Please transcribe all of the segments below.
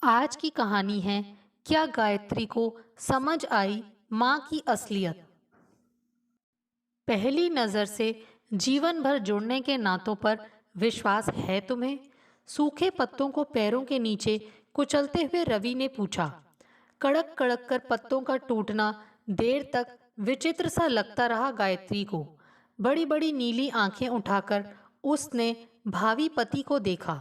आज की कहानी है, क्या गायत्री को समझ आई माँ की असलियत। पहली नज़र से जीवन भर जुड़ने के नातों पर विश्वास है तुम्हें? सूखे पत्तों को पैरों के नीचे कुचलते हुए रवि ने पूछा। कड़क कड़क कर पत्तों का टूटना देर तक विचित्र सा लगता रहा गायत्री को। बड़ी बड़ी नीली आंखें उठाकर उसने भावी पति को देखा।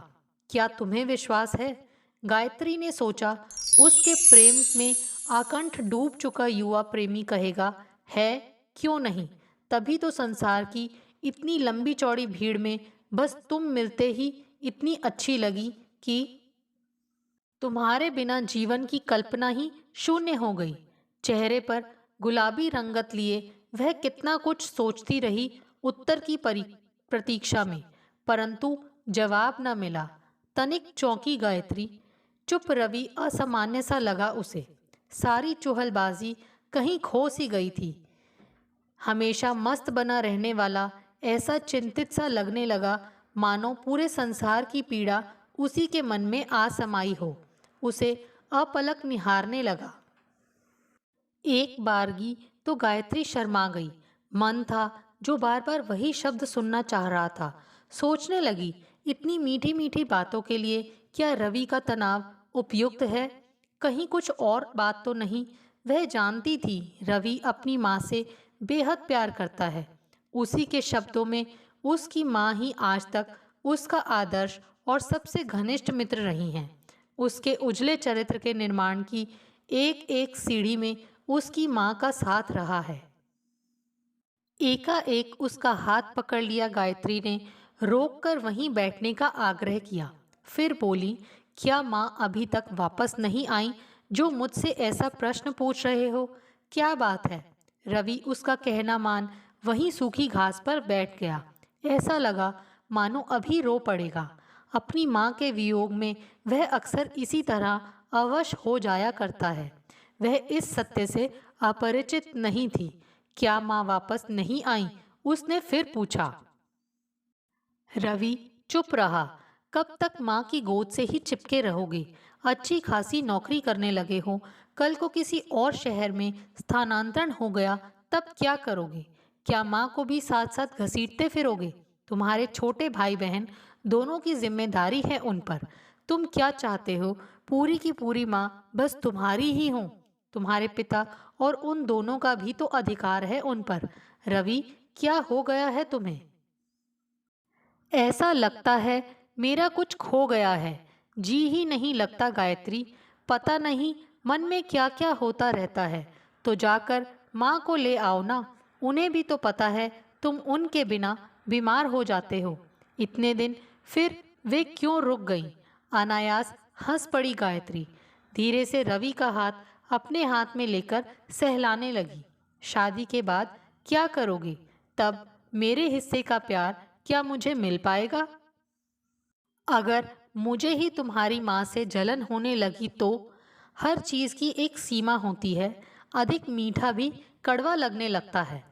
क्या तुम्हें विश्वास है? गायत्री ने सोचा, उसके प्रेम में आकंठ डूब चुका युवा प्रेमी कहेगा, है क्यों नहीं। तभी तो संसार की इतनी लंबी चौड़ी भीड़ में बस तुम मिलते ही इतनी अच्छी लगी कि तुम्हारे बिना जीवन की कल्पना ही शून्य हो गई। चेहरे पर गुलाबी रंगत लिए वह कितना कुछ सोचती रही उत्तर की प्रतीक्षा में, परंतु जवाब न मिला। तनिक चौंकी गायत्री। चुप रवि असामान्य सा लगा उसे। सारी चुहलबाजी कहीं खो सी गई थी। हमेशा मस्त बना रहने वाला ऐसा चिंतित सा लगने लगा, मानो पूरे संसार की पीड़ा उसी के मन में आ समाई हो। उसे अपलक निहारने लगा। एक बारगी तो गायत्री शर्मा गई। मन था जो बार बार वही शब्द सुनना चाह रहा था। सोचने लगी, इतनी मीठी मीठी बातों के लिए क्या रवि का तनाव उपयुक्त है? कहीं कुछ और बात तो नहीं? वह जानती थी रवि अपनी माँ से बेहद प्यार करता है। उसी के शब्दों में उसकी माँ ही आज तक उसका आदर्श और सबसे घनिष्ठ मित्र रही हैं। उसके उजले चरित्र के निर्माण की एक एक सीढ़ी में उसकी माँ का साथ रहा है। एकाएक उसका हाथ पकड़ लिया गायत्री ने, रोककर वहीं बैठने का आग्रह किया। फिर बोली, क्या माँ अभी तक वापस नहीं आई जो मुझसे ऐसा प्रश्न पूछ रहे हो? क्या बात है? रवि उसका कहना मान वहीं सूखी घास पर बैठ गया। ऐसा लगा मानो अभी रो पड़ेगा। अपनी माँ के वियोग में वह अक्सर इसी तरह अवश हो जाया करता है। वह इस सत्य से अपरिचित नहीं थी। क्या माँ वापस नहीं आई? उसने फिर पूछा। रवि चुप रहा। कब तक माँ की गोद से ही चिपके रहोगे? अच्छी खासी नौकरी करने लगे हो, कल को किसी और शहर में स्थानांतरण हो गया तब क्या करोगे? क्या माँ को भी साथ साथ घसीटते फिरोगे? तुम्हारे छोटे भाई बहन दोनों की जिम्मेदारी है उन पर। तुम क्या चाहते हो? पूरी की पूरी माँ बस तुम्हारी ही हो। तुम्हारे पिता और उन दोनों का भी तो अधिकार है उन पर। रवि, क्या हो गया है तुम्हें? ऐसा लगता है मेरा कुछ खो गया है। जी ही नहीं लगता गायत्री। पता नहीं मन में क्या क्या होता रहता है। तो जाकर माँ को ले आओ ना। उन्हें भी तो पता है तुम उनके बिना बीमार हो जाते हो। इतने दिन फिर वे क्यों रुक गईं? अनायास हंस पड़ी गायत्री। धीरे से रवि का हाथ अपने हाथ में लेकर सहलाने लगी। शादी के बाद क्या करोगे? तब मेरे हिस्से का प्यार क्या मुझे मिल पाएगा? अगर मुझे ही तुम्हारी माँ से जलन होने लगी तो? हर चीज़ की एक सीमा होती है। अधिक मीठा भी कड़वा लगने लगता है।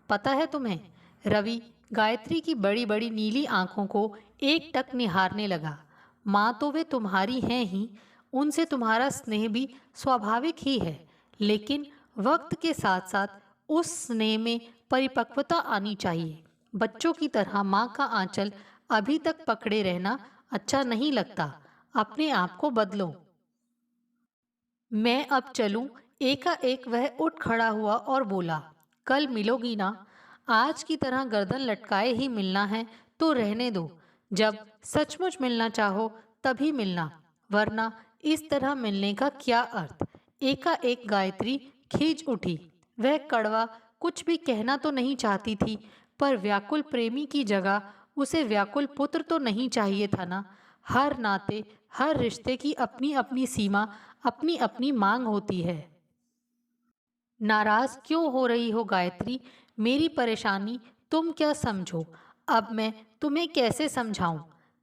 पता है तुम्हें? रवि गायत्री की बड़ी बड़ी नीली आंखों को एकटक निहारने लगा। माँ तो वे तुम्हारी हैं ही, उनसे तुम्हारा स्नेह भी स्वाभाविक ही है। लेकिन वक्त के साथ साथ उस स्नेह में परिपक्वता आनी चाहिए। बच्चों की तरह माँ का आंचल अभी तक पकड़े रहना अच्छा नहीं लगता। अपने आप को बदलो। मैं अब चलूं? एकाएक वह उठ खड़ा हुआ और बोला, कल मिलोगी ना? आज की तरह गर्दन लटकाए ही मिलना है तो रहने दो। जब सचमुच मिलना चाहो तभी मिलना, वरना इस तरह मिलने का क्या अर्थ? एकाएक गायत्री खींच उठी। वह कड़वा कुछ भी कहना तो नहीं चाहती थी, पर व्याकुल प्रेमी की जगह उसे व्याकुल पुत्र तो नहीं चाहिए था ना। हर नाते, हर रिश्ते की अपनी अपनी सीमा, अपनी अपनी मांग होती है। नाराज क्यों हो रही हो गायत्री? मेरी परेशानी तुम क्या समझो? अब मैं तुम्हें कैसे समझाऊं?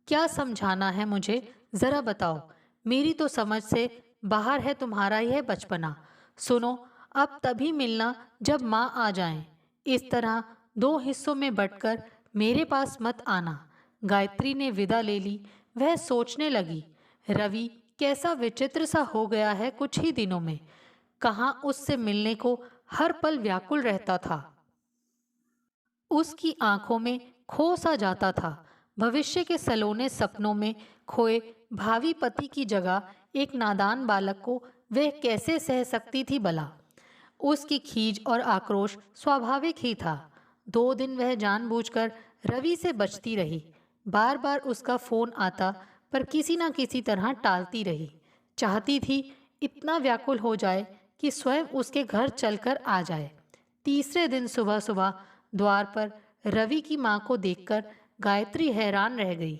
क्या समझाना है मुझे, जरा बताओ। मेरी तो समझ से बाहर है तुम्हारा यह बचपना। सुनो, अब तभी मिलना जब माँ आ जाएं। इस तरह दो हिस्सों में बंटकर मेरे पास मत आना। गायत्री ने विदा ले ली। वह सोचने लगी, रवि कैसा विचित्र सा हो गया है कुछ ही दिनों में। कहाँ उससे मिलने को हर पल व्याकुल रहता था। उसकी आंखों में खो सा जाता था। भविष्य के सलोने सपनों में खोए भावी पति की जगह एक नादान बालक को वह कैसे सह सकती थी भला। उसकी खीज और आक्रोश स्वाभाविक ही था। 2 दिन वह जानबूझकर रवि से बचती रही। बार बार उसका फोन आता पर किसी न किसी तरह टालती रही। चाहती थी इतना व्याकुल हो जाए कि स्वयं उसके घर चलकर आ जाए। तीसरे दिन सुबह सुबह द्वार पर रवि की मां को देखकर गायत्री हैरान रह गई।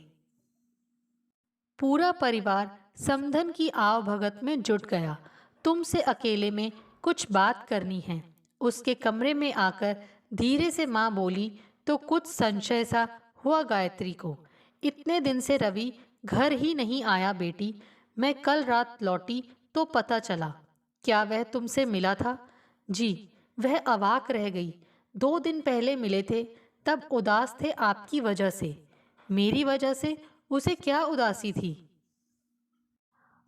पूरा परिवार समधन की आव भगत में जुट गया। तुमसे अकेले में कुछ बात करनी है। उसके कमरे में आकर धीरे से मां बोली तो कुछ संशय सा हुआ गायत्री को। इतने दिन से रवि घर ही नहीं आया बेटी। मैं कल रात लौटी तो पता चला। क्या वह तुमसे मिला था? जी। वह अवाक रह गई। 2 दिन पहले मिले थे, तब उदास थे आपकी वजह से। मेरी वजह से? उसे क्या उदासी थी?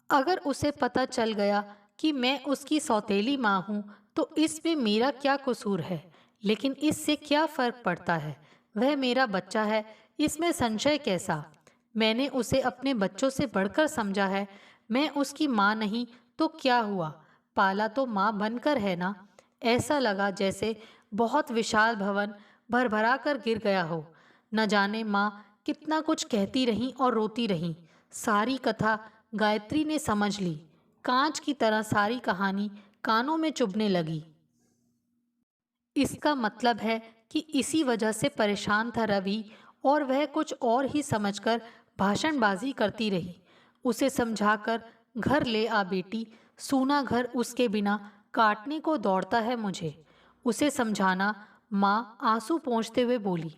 अगर उसे पता चल गया कि मैं उसकी सौतेली माँ हूँ तो इसमें मेरा क्या कसूर है? लेकिन इससे क्या फर्क पड़ता है? वह मेरा बच्चा है, इसमें संशय कैसा? मैंने उसे अपने बच्चों से बढ़कर समझा है। मैं उसकी माँ नहीं तो क्या हुआ? पाला तो माँ बनकर है ना। ऐसा लगा जैसे बहुत विशाल भवन भरभरा कर गिर गया हो। न जाने माँ कितना कुछ कहती रहीं और रोती रहीं। सारी कथा गायत्री ने समझ ली। कांच की तरह सारी कहानी कानों में चुभने लगी। इसका मतलब है कि इसी वजह से परेशान था रवि और वह कुछ और ही समझकर भाषणबाजी करती रही। उसे समझाकर घर ले आ बेटी। सूना घर उसके बिना काटने को दौड़ता है मुझे। उसे समझाना। माँ आंसू पोंछते हुए बोली।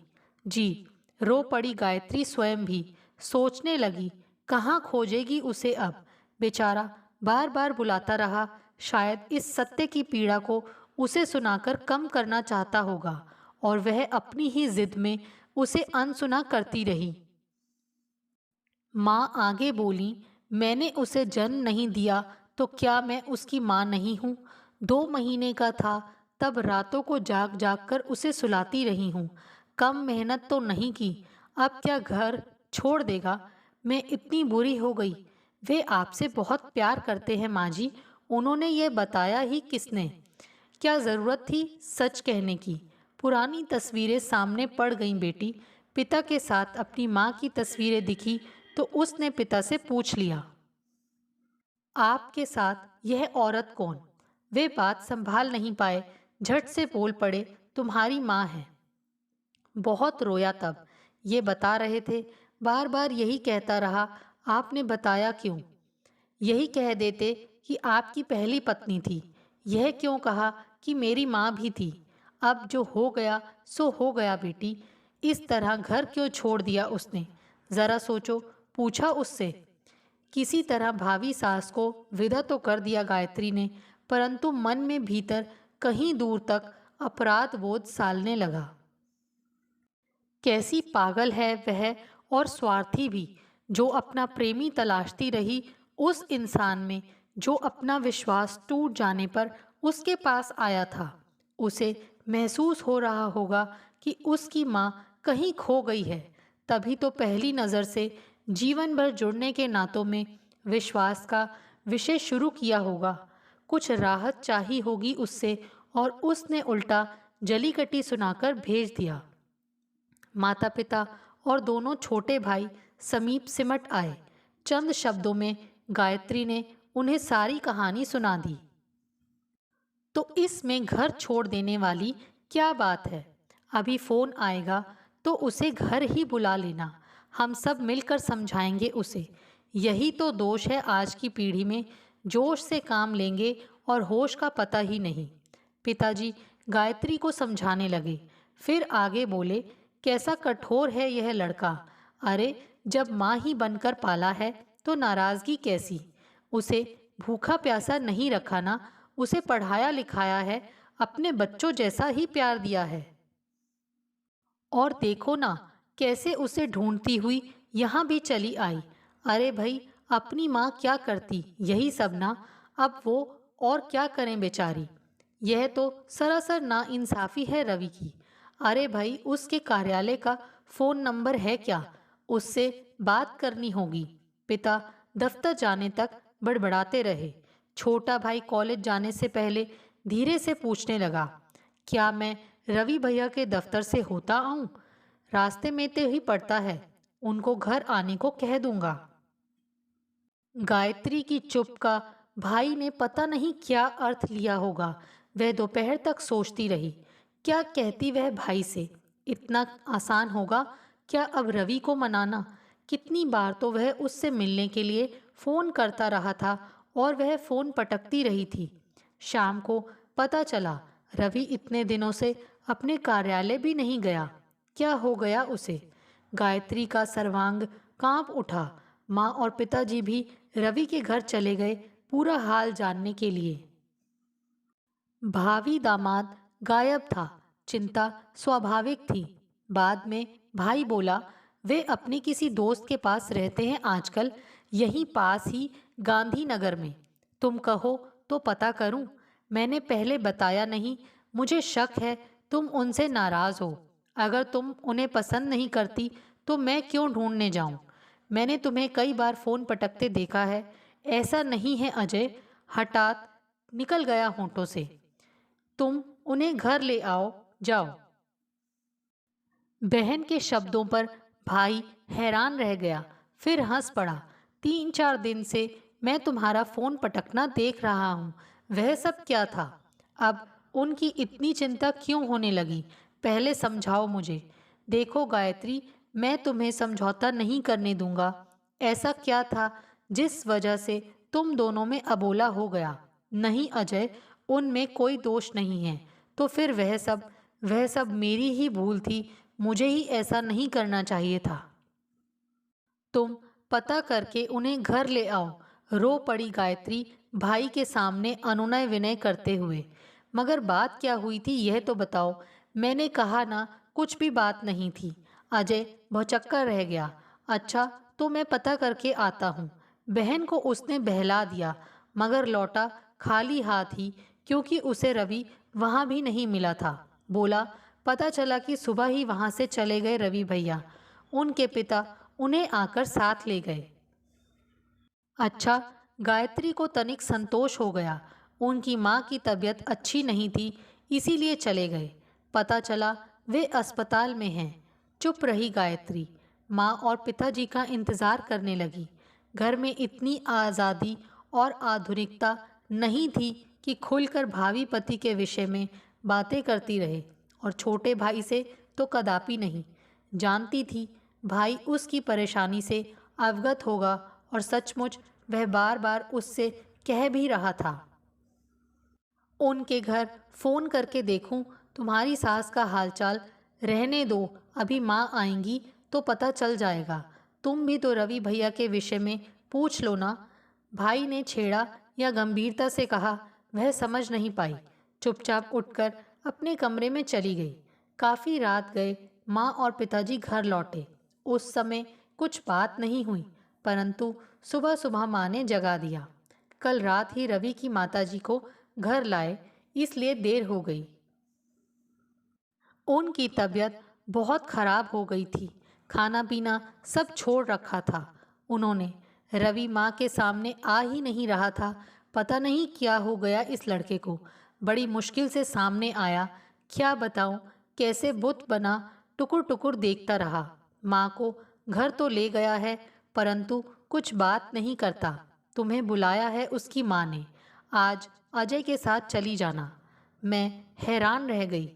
जी। रो पड़ी गायत्री स्वयं भी। सोचने लगी कहाँ खोजेगी उसे अब। बेचारा बार बार बुलाता रहा। शायद इस सत्य की पीड़ा को उसे सुनाकर कम करना चाहता होगा और वह अपनी ही जिद में उसे अनसुना करती रही। माँ आगे बोली, मैंने उसे जन्म नहीं दिया तो क्या मैं उसकी माँ नहीं हूँ? 2 महीने का था तब रातों को जाग जाग कर उसे सुलाती रही हूँ। कम मेहनत तो नहीं की। अब क्या घर छोड़ देगा? मैं इतनी बुरी हो गई। वे आपसे बहुत प्यार करते हैं माँ जी। उन्होंने ये बताया ही किसने? क्या जरूरत थी सच कहने की? पुरानी तस्वीरें सामने पड़ गईं बेटी। पिता के साथ अपनी माँ की तस्वीरें दिखी तो उसने पिता से पूछ लिया, आपके साथ यह औरत कौन? वे बात संभाल नहीं पाए। झट से बोल पड़े, तुम्हारी माँ है। बहुत रोया तब। ये बता रहे थे। बार बार यही कहता रहा, आपने बताया क्यों? यही कह देते कि आपकी पहली पत्नी थी। यह क्यों कहा कि मेरी माँ भी थी? अब जो हो गया सो हो गया बेटी। इस तरह घर क्यों छोड़ दिया उसने? जरा सोचो। पूछा उससे। किसी तरह भावी सास को विदा तो कर दिया गायत्री ने, परंतु मन में भीतर कहीं दूर तक अपराध बोध सालने लगा। कैसी पागल है वह और स्वार्थी भी, जो अपना प्रेमी तलाशती रही उस इंसान में जो अपना विश्वास टूट जाने पर उसके पास आया था। उसे महसूस हो रहा होगा कि उसकी माँ कहीं खो गई है। तभी तो पहली नज़र से जीवन भर जुड़ने के नातों में विश्वास का विषय शुरू किया होगा। कुछ राहत चाही होगी उससे और उसने उल्टा जली कटी सुनाकर भेज दिया। माता पिता और दोनों छोटे भाई समीप सिमट आए। चंद शब्दों में गायत्री ने उन्हें सारी कहानी सुना दी। तो इसमें घर छोड़ देने वाली क्या बात है? अभी फोन आएगा तो उसे घर ही बुला लेना। हम सब मिलकर समझाएंगे उसे। यही तो दोष है आज की पीढ़ी में। जोश से काम लेंगे और होश का पता ही नहीं। पिताजी गायत्री को समझाने लगे। फिर आगे बोले, कैसा कठोर है यह लड़का। अरे जब माँ ही बनकर पाला है तो नाराजगी कैसी? उसे भूखा प्यासा नहीं रखा ना। उसे पढ़ाया लिखाया है, अपने बच्चों जैसा ही प्यार दिया है। और देखो ना कैसे उसे ढूंढती हुई यहाँ भी चली आई। अरे भाई अपनी माँ क्या करती, यही सब ना। अब वो और क्या करें बेचारी। यह तो सरासर नाइंसाफी है रवि की। अरे भाई, उसके कार्यालय का फोन नंबर है क्या? उससे बात करनी होगी। पिता दफ्तर जाने तक बड़बड़ाते रहे। छोटा भाई कॉलेज जाने से पहले धीरे से पूछने लगा, क्या मैं रवि भैया के दफ्तर से होता आऊं? रास्ते में तो ही पड़ता है, उनको घर आने को कह दूंगा। गायत्री की चुप का भाई ने पता नहीं क्या अर्थ लिया होगा। वह दोपहर तक सोचती रही, क्या कहती वह भाई से। इतना आसान होगा क्या अब रवि को मनाना? कितनी बार तो वह उससे मिलने के लिए फोन करता रहा था और वह फोन पटकती रही थी। शाम को पता चला रवि इतने दिनों से अपने कार्यालय भी नहीं गया। क्या हो गया उसे? गायत्री का सर्वांग कांप उठा। माँ और पिताजी भी रवि के घर चले गए पूरा हाल जानने के लिए। भावी दामाद गायब था। चिंता स्वाभाविक थी। बाद में भाई बोला, वे अपने किसी दोस्त के पास रहते हैं आजकल, यहीं पास ही गांधीनगर में। तुम कहो तो पता करूं? मैंने पहले बताया नहीं, मुझे शक है तुम उनसे नाराज हो। अगर तुम उन्हें पसंद नहीं करती तो मैं क्यों ढूंढने जाऊं? मैंने तुम्हें कई बार फोन पटकते देखा है। ऐसा नहीं है अजय, हठात निकल गया होंठों से। तुम उन्हें घर ले आओ, जाओ। बहन के शब्दों पर भाई हैरान रह गया, फिर हंस पड़ा। 3-4 दिन से मैं तुम्हारा फोन पटकना देख रहा हूँ। वह सब क्या था? अब उनकी इतनी चिंता क्यों होने लगी? पहले समझाओ मुझे। देखो गायत्री, मैं तुम्हें समझौता नहीं करने दूंगा। ऐसा क्या था जिस वजह से तुम दोनों में अबोला हो गया? नहीं अजय, उनमें कोई दोष नहीं है। तो फिर वह सब मेरी ही भूल थी। मुझे ही ऐसा नहीं करना चाहिए था। तुम पता करके उन्हें घर ले आओ। रो पड़ी गायत्री भाई के सामने अनुनय विनय करते हुए। मगर बात क्या हुई थी यह तो बताओ। मैंने कहा ना, कुछ भी बात नहीं थी। अजय भौचक्का रह गया। अच्छा, तो मैं पता करके आता हूँ। बहन को उसने बहला दिया, मगर लौटा खाली हाथ ही, क्योंकि उसे रवि वहाँ भी नहीं मिला था। बोला, पता चला कि सुबह ही वहाँ से चले गए रवि भैया। उनके पिता उन्हें आकर साथ ले गए। अच्छा, गायत्री को तनिक संतोष हो गया। उनकी माँ की तबीयत अच्छी नहीं थी, इसीलिए चले गए। पता चला वे अस्पताल में हैं। चुप रही गायत्री। माँ और पिताजी का इंतज़ार करने लगी। घर में इतनी आज़ादी और आधुनिकता नहीं थी कि खुलकर भावी पति के विषय में बातें करती रहे, और छोटे भाई से तो कदापि नहीं। जानती थी भाई उसकी परेशानी से अवगत होगा, और सचमुच वह बार बार उससे कह भी रहा था, उनके घर फ़ोन करके देखूं तुम्हारी सास का हालचाल। रहने दो, अभी माँ आएंगी तो पता चल जाएगा। तुम भी तो रवि भैया के विषय में पूछ लो ना। भाई ने छेड़ा या गंभीरता से कहा, वह समझ नहीं पाई। चुपचाप उठकर अपने कमरे में चली गई। काफ़ी रात गए माँ और पिताजी घर लौटे। उस समय कुछ बात नहीं हुई, परंतु सुबह सुबह माँ ने जगा दिया। कल रात ही रवि की माताजी को घर लाए, इसलिए देर हो गई। उनकी तबीयत बहुत खराब हो गई थी। खाना पीना सब छोड़ रखा था उन्होंने। रवि माँ के सामने आ ही नहीं रहा था। पता नहीं क्या हो गया इस लड़के को। बड़ी मुश्किल से सामने आया। क्या बताऊं, कैसे बुत बना टुकुर टुकुर देखता रहा। माँ को घर तो ले गया है, परंतु कुछ बात नहीं करता। तुम्हें बुलाया है उसकी माँ ने। आज अजय के साथ चली जाना। मैं हैरान रह गई।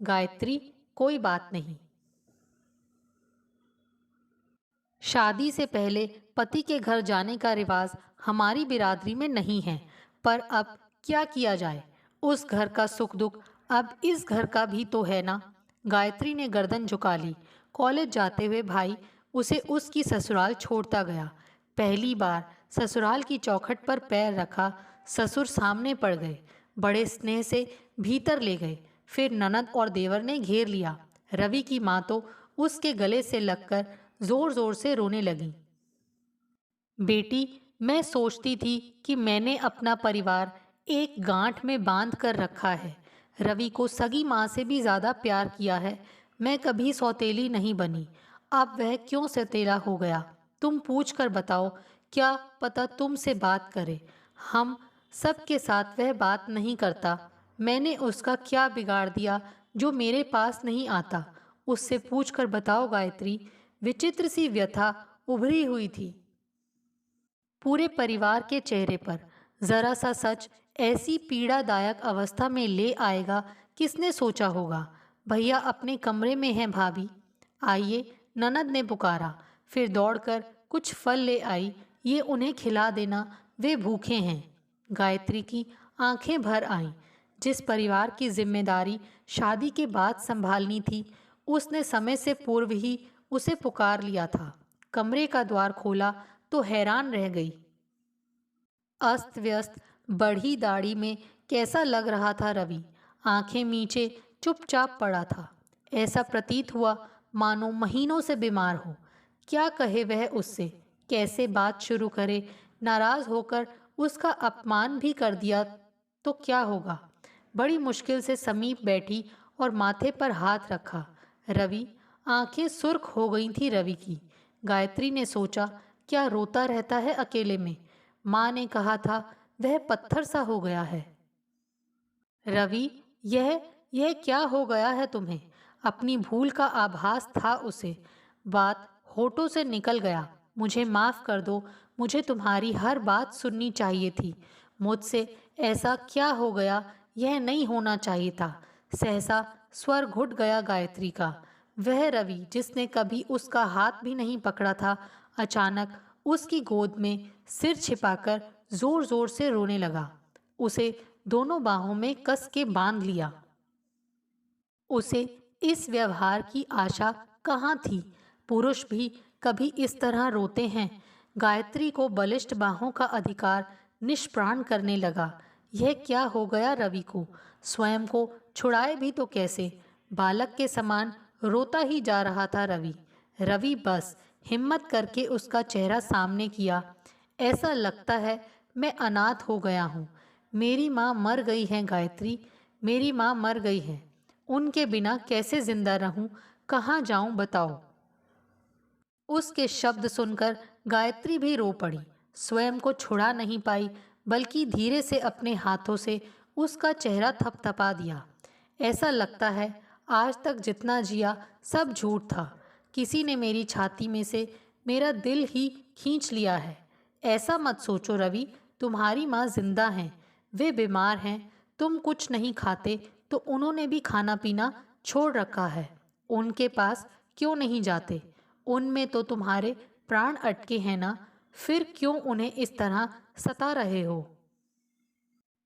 गायत्री, कोई बात नहीं। शादी से पहले पति के घर जाने का रिवाज हमारी बिरादरी में नहीं है, पर अब क्या किया जाए। उस घर का सुख दुख अब इस घर का भी तो है ना। गायत्री ने गर्दन झुका ली। कॉलेज जाते हुए भाई उसे उसकी ससुराल छोड़ता गया। पहली बार ससुराल की चौखट पर पैर रखा, ससुर सामने पड़ गए। बड़े स्नेह से भीतर ले गए। फिर ननद और देवर ने घेर लिया। रवि की माँ तो उसके गले से लगकर जोर जोर से रोने लगी। बेटी, मैं सोचती थी कि मैंने अपना परिवार एक गांठ में बांध कर रखा है। रवि को सगी माँ से भी ज्यादा प्यार किया है। मैं कभी सौतेली नहीं बनी। अब वह क्यों सौतेला हो गया? तुम पूछ कर बताओ। क्या पता तुमसे बात करे। हम सबके साथ वह बात नहीं करता। मैंने उसका क्या बिगाड़ दिया जो मेरे पास नहीं आता? उससे पूछ कर बताओ गायत्री। विचित्र सी व्यथा उभरी हुई थी पूरे परिवार के चेहरे पर। जरा सा सच ऐसी पीड़ादायक अवस्था में ले आएगा, किसने सोचा होगा? भैया अपने कमरे में हैं भाभी। आइए, ननद ने पुकारा। फिर दौड़कर कुछ फल ले आई। ये उन्हें खिला देना, वे भूखे हैं। गायत्री की आंखें भर आईं। जिस परिवार की जिम्मेदारी शादी के बाद संभालनी थी, उसने समय से पूर्व ही उसे पुकार लिया था। कमरे का द्वार खोला तो हैरान रह गई। अस्त व्यस्त बढ़ी दाढ़ी में कैसा लग रहा था रवि। आंखें मीचे चुपचाप पड़ा था। ऐसा प्रतीत हुआ मानो महीनों से बीमार हो। क्या कहे वह उससे? कैसे बात शुरू करे? नाराज होकर उसका अपमान भी कर दिया तो क्या होगा? बड़ी मुश्किल से समीप बैठी और माथे पर हाथ रखा। रवि। आंखें सुर्ख हो गई थी रवि की। गायत्री ने सोचा, क्या रोता रहता है अकेले में? माँ ने कहा था वह पत्थर सा हो गया है। रवि, यह क्या हो गया है तुम्हें? अपनी भूल का आभास था उसे। बात होठों से निकल गया। मुझे माफ कर दो। मुझे तुम्हारी हर बात सुननी चाहिए थी। मुझसे ऐसा क्या हो गया? यह नहीं होना चाहिए था। सहसा स्वर घुट गया गायत्री का। वह रवि जिसने कभी उसका हाथ भी नहीं पकड़ा था, अचानक उसकी गोद में सिर छिपाकर जोर जोर से रोने लगा। उसे दोनों बाहों में कस के बांध लिया। उसे इस व्यवहार की आशा कहाँ थी? पुरुष भी कभी इस तरह रोते हैं? गायत्री को बलिष्ठ बाहों का अधिकार निष्प्राण करने लगा। यह क्या हो गया रवि को? स्वयं को छुड़ाए भी तो कैसे? बालक के समान रोता ही जा रहा था रवि। रवि बस हिम्मत करके उसका चेहरा सामने किया। ऐसा लगता है मैं अनाथ हो गया हूँ। मेरी माँ मर गई है गायत्री। मेरी माँ मर गई है। उनके बिना कैसे जिंदा रहूं? कहाँ जाऊं बताओ? उसके शब्द सुनकर गायत्री भी रो पड़ी। स्वयं को छुड़ा नहीं पाई, बल्कि धीरे से अपने हाथों से उसका चेहरा थपथपा दिया। ऐसा लगता है आज तक जितना जिया सब झूठ था। किसी ने मेरी छाती में से मेरा दिल ही खींच लिया है। ऐसा मत सोचो रवि। तुम्हारी माँ जिंदा हैं। वे बीमार हैं। तुम कुछ नहीं खाते तो उन्होंने भी खाना पीना छोड़ रखा है। उनके पास क्यों नहीं जाते? उनमें तो तुम्हारे प्राण अटके हैं ना। फिर क्यों उन्हें इस तरह सता रहे हो?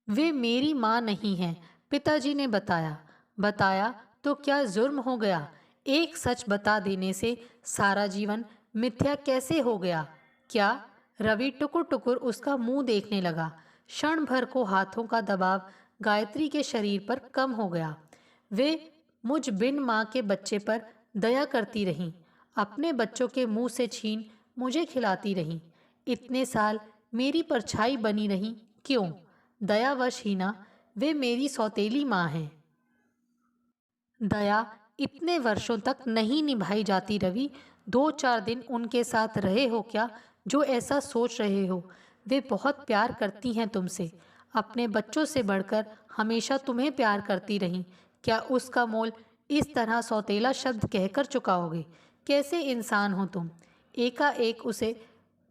वे मेरी माँ नहीं हैं, पिताजी ने बताया। बताया तो क्या जुर्म हो गया? एक सच बता देने से सारा जीवन मिथ्या कैसे हो गया? क्या? रवि टुकुर टुकुर उसका मुंह देखने लगा। क्षण भर को हाथों का दबाव गायत्री के शरीर पर कम हो गया। वे मुझ बिन माँ के बच्चे पर दया करती रहीं। अपने बच्चों के मुंह से छीन मुझे खिलाती रहीं। इतने साल मेरी परछाई बनी रहीं। क्यों? दयावश ही ना। वे मेरी सौतेली माँ हैं। दया इतने वर्षों तक नहीं निभाई जाती रवि। 2-4 दिन उनके साथ रहे हो क्या जो ऐसा सोच रहे हो? वे बहुत प्यार करती हैं तुमसे। अपने बच्चों से बढ़कर हमेशा तुम्हें प्यार करती रहीं। क्या उसका मोल इस तरह सौतेला शब्द कहकर चुकाओगे? कैसे इंसान हो तुम? एकाएक उसे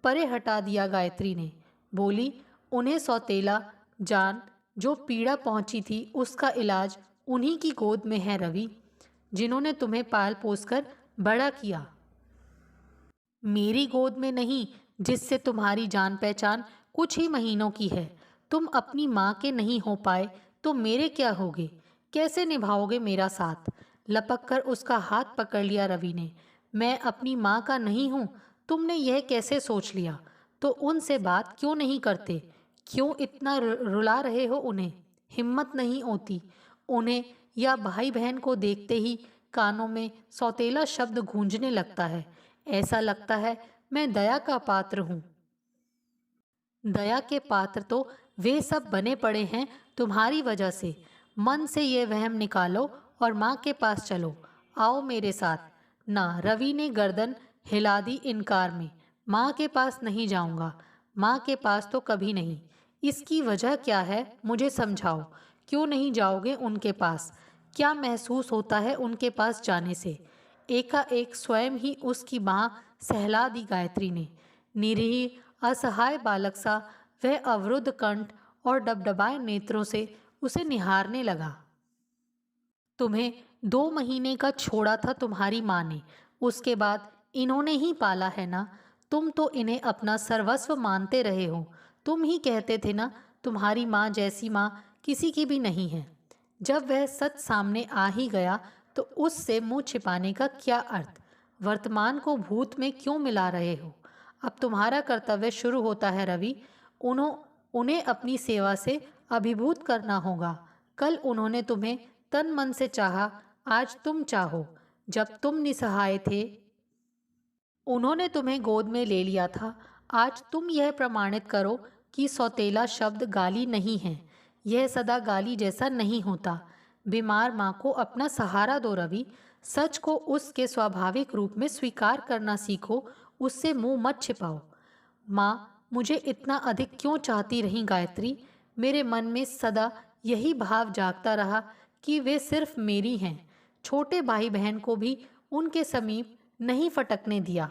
परे हटा दिया गायत्री ने। बोली, उन्हें सौतेला जान। जो पीड़ा पहुंची थी उसका इलाज उन्हीं की गोद में है रवि, जिन्होंने तुम्हें पाल पोस कर बड़ा किया। मेरी गोद में नहीं, जिससे तुम्हारी जान पहचान कुछ ही महीनों की है। तुम अपनी माँ के नहीं हो पाए तो मेरे क्या होगे? कैसे निभाओगे मेरा साथ? लपक कर उसका हाथ पकड़ लिया रवि ने। मैं अपनी माँ का नहीं हूँ? तुमने यह कैसे सोच लिया? तो उनसे बात क्यों नहीं करते? क्यों इतना रुला रहे हो उन्हें? हिम्मत नहीं होती उन्हें, या भाई बहन को देखते ही कानों में सौतेला शब्द गूंजने लगता है। ऐसा लगता है मैं दया का पात्र हूँ। दया के पात्र तो वे सब बने पड़े हैं तुम्हारी वजह से। मन से ये वहम निकालो और माँ के पास चलो। आओ मेरे साथ। ना, रवि ने गर्दन हिला दी इनकार में। माँ के पास नहीं जाऊंगा। माँ के पास तो कभी नहीं। इसकी वजह क्या है, मुझे समझाओ। क्यों नहीं जाओगे उनके पास? क्या महसूस होता है उनके पास जाने से? एकाएक स्वयं ही उसकी बाँह सहला दी गायत्री ने। निरीह असहाय बालक सा वह अवरुद्ध कंठ और डबडबाए नेत्रों से उसे निहारने लगा। तुम्हें 2 महीने का छोड़ा था तुम्हारी माँ ने, उसके बाद इन्होंने ही पाला है ना। तुम तो इन्हें अपना सर्वस्व मानते रहे हो। तुम ही कहते थे ना, तुम्हारी माँ जैसी माँ किसी की भी नहीं है। जब वह सच सामने आ ही गया तो उससे मुंह छिपाने का क्या अर्थ? वर्तमान को भूत में क्यों मिला रहे हो? अब तुम्हारा कर्तव्य शुरू होता है रवि। उन्हें अपनी सेवा से अभिभूत करना होगा। कल उन्होंने तुम्हें तन मन से चाहा, आज तुम चाहो। जब तुम निसहाय थे उन्होंने तुम्हें गोद में ले लिया था। आज तुम यह प्रमाणित करो कि सौतेला शब्द गाली नहीं है। यह सदा गाली जैसा नहीं होता। बीमार माँ को अपना सहारा दो रवि। सच को उसके स्वाभाविक रूप में स्वीकार करना सीखो। उससे मुंह मत छिपाओ। माँ, मुझे इतना अधिक क्यों चाहती रही गायत्री? मेरे मन में सदा यही भाव जागता रहा कि वे सिर्फ मेरी हैं। छोटे भाई बहन को भी उनके समीप नहीं फटकने दिया।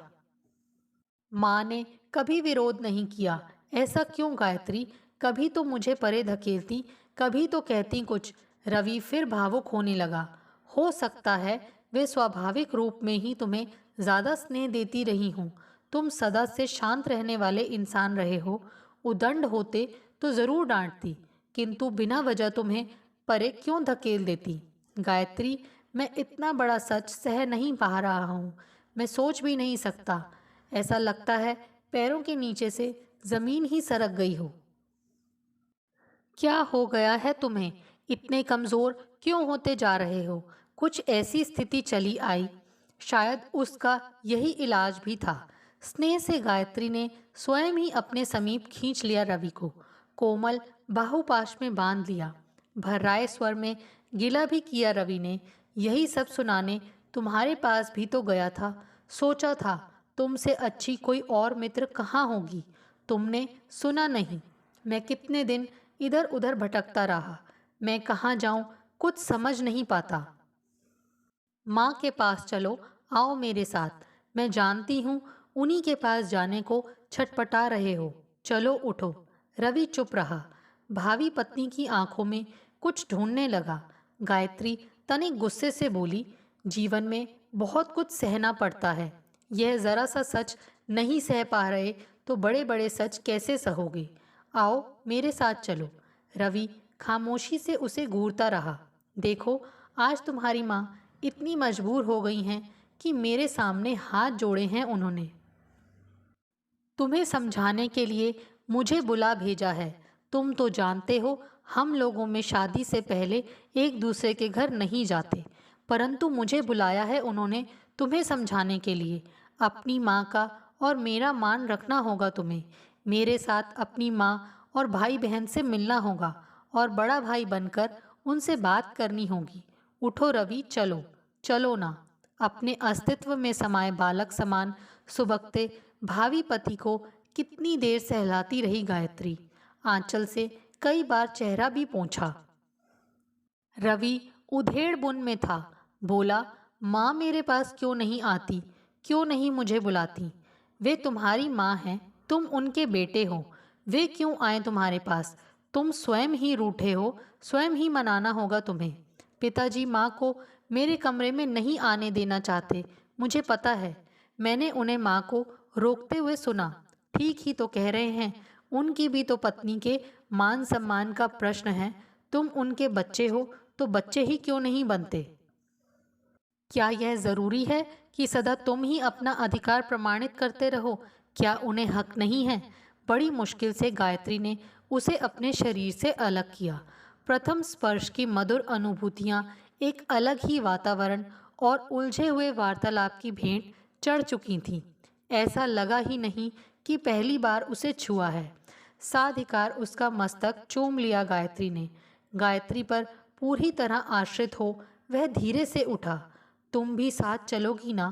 माँ ने कभी विरोध नहीं किया। ऐसा क्यों गायत्री? कभी तो मुझे परे धकेलती, कभी तो कहती कुछ। रवि फिर भावुक होने लगा। हो सकता है वे स्वाभाविक रूप में ही तुम्हें ज़्यादा स्नेह देती रही हूँ। तुम सदा से शांत रहने वाले इंसान रहे हो। उदंड होते तो ज़रूर डांटती, किंतु बिना वजह तुम्हें परे क्यों धकेल देती? गायत्री, मैं इतना बड़ा सच सह नहीं पा रहा हूँ। मैं सोच भी नहीं सकता। ऐसा लगता है पैरों के नीचे से जमीन ही सरक गई हो। क्या हो गया है तुम्हें? इतने कमज़ोर क्यों होते जा रहे हो? कुछ ऐसी स्थिति चली आई, शायद उसका यही इलाज भी था। स्नेह से गायत्री ने स्वयं ही अपने समीप खींच लिया रवि को। कोमल बाहुपाश में बांध लिया। भर्राए स्वर में गिला भी किया रवि ने। यही सब सुनाने तुम्हारे पास भी तो गया था। सोचा था तुमसे अच्छी कोई और मित्र कहाँ होगी। तुमने सुना नहीं। मैं कितने दिन इधर उधर भटकता रहा। मैं कहाँ जाऊं, कुछ समझ नहीं पाता। माँ के पास चलो। आओ मेरे साथ। मैं जानती हूँ उन्हीं के पास जाने को छटपटा रहे हो। चलो उठो। रवि चुप रहा। भावी पत्नी की आंखों में कुछ ढूंढने लगा। गायत्री तनिक गुस्से से बोली, जीवन में बहुत कुछ सहना पड़ता है। यह जरा सा सच नहीं सह पा रहे तो बड़े बड़े सच कैसे सहोगे? आओ मेरे साथ चलो। रवि खामोशी से उसे घूरता रहा। देखो, आज तुम्हारी माँ इतनी मजबूर हो गई हैं कि मेरे सामने हाथ जोड़े हैं उन्होंने। तुम्हें समझाने के लिए मुझे बुला भेजा है। तुम तो जानते हो हम लोगों में शादी से पहले एक दूसरे के घर नहीं जाते, परंतु मुझे बुलाया है उन्होंने तुम्हें समझाने के लिए। अपनी माँ का और मेरा मान रखना होगा तुम्हें। मेरे साथ अपनी माँ और भाई बहन से मिलना होगा और बड़ा भाई बनकर उनसे बात करनी होगी। उठो रवि, चलो। चलो ना। अपने अस्तित्व में समाये बालक समान सुबकते भावी पति को कितनी देर सहलाती रही गायत्री। आंचल से कई बार चेहरा भी पोंछा। रवि उधेड़ बुन में था। बोला, माँ मेरे पास क्यों नहीं आती? क्यों नहीं मुझे बुलाती? वे तुम्हारी माँ हैं, तुम उनके बेटे हो। वे क्यों आए तुम्हारे पास? तुम स्वयं ही रूठे हो, स्वयं ही मनाना होगा तुम्हें। पिताजी माँ को मेरे कमरे में नहीं आने देना चाहते, मुझे पता है। मैंने उन्हें माँ को रोकते हुए सुना। ठीक ही तो कह रहे हैं, उनकी भी तो पत्नी के मान सम्मान का प्रश्न है। तुम उनके बच्चे हो तो बच्चे ही क्यों नहीं बनते? क्या यह जरूरी है कि सदा तुम ही अपना अधिकार प्रमाणित करते रहो? क्या उन्हें हक नहीं है? बड़ी मुश्किल से गायत्री ने उसे अपने शरीर से अलग किया। प्रथम स्पर्श की मधुर अनुभूतियां एक अलग ही वातावरण और उलझे हुए वार्तालाप की भेंट चढ़ चुकी थीं। ऐसा लगा ही नहीं कि पहली बार उसे छुआ है। साधिकार उसका मस्तक चूम लिया गायत्री ने। गायत्री पर पूरी तरह आश्रित हो वह धीरे से उठा। तुम भी साथ चलोगी ना?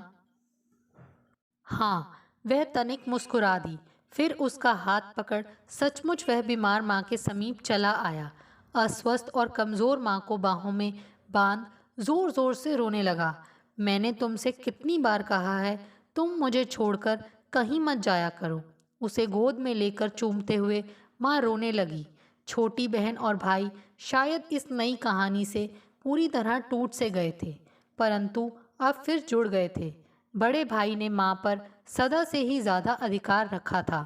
हाँ, वह तनिक मुस्कुरा दी। फिर उसका हाथ पकड़ सचमुच वह बीमार माँ के समीप चला आया। अस्वस्थ और कमज़ोर माँ को बाहों में बांध जोर जोर से रोने लगा। मैंने तुमसे कितनी बार कहा है, तुम मुझे छोड़कर कहीं मत जाया करो। उसे गोद में लेकर चूमते हुए माँ रोने लगी। छोटी बहन और भाई शायद इस नई कहानी से पूरी तरह टूट से गए थे, परंतु अब फिर जुड़ गए थे। बड़े भाई ने माँ पर सदा से ही ज़्यादा अधिकार रखा था।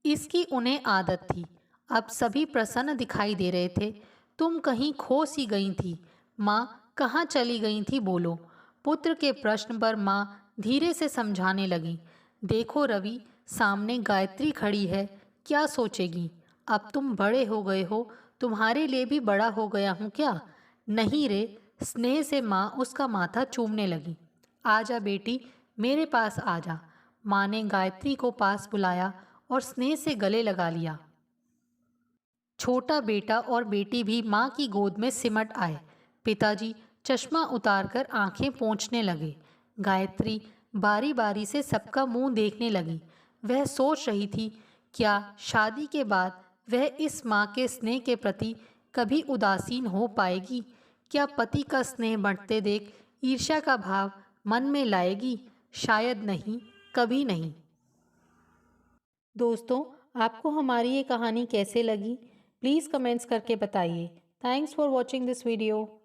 इसकी उन्हें आदत थी। अब सभी प्रसन्न दिखाई दे रहे थे। तुम कहीं खो सी गई थी माँ, कहाँ चली गई थी बोलो? पुत्र के प्रश्न पर माँ धीरे से समझाने लगी। देखो रवि, सामने गायत्री खड़ी है, क्या सोचेगी? अब तुम बड़े हो गए हो, तुम्हारे लिए भी बड़ा हो गया हूँ क्या? नहीं रे। स्नेह से माँ उसका माथा चूमने लगी। आजा बेटी, मेरे पास आजा। माँ ने गायत्री को पास बुलाया और स्नेह से गले लगा लिया। छोटा बेटा और बेटी भी माँ की गोद में सिमट आए। पिताजी चश्मा उतारकर आंखें पोंछने लगे। गायत्री बारी बारी से सबका मुंह देखने लगी। वह सोच रही थी, क्या शादी के बाद वह इस माँ के स्नेह के प्रति कभी उदासीन हो पाएगी? क्या पति का स्नेह बढ़ते देख ईर्ष्या का भाव मन में लाएगी? शायद नहीं, कभी नहीं। दोस्तों, आपको हमारी ये कहानी कैसे लगी? प्लीज़ कमेंट्स करके बताइए। Thanks for watching this video.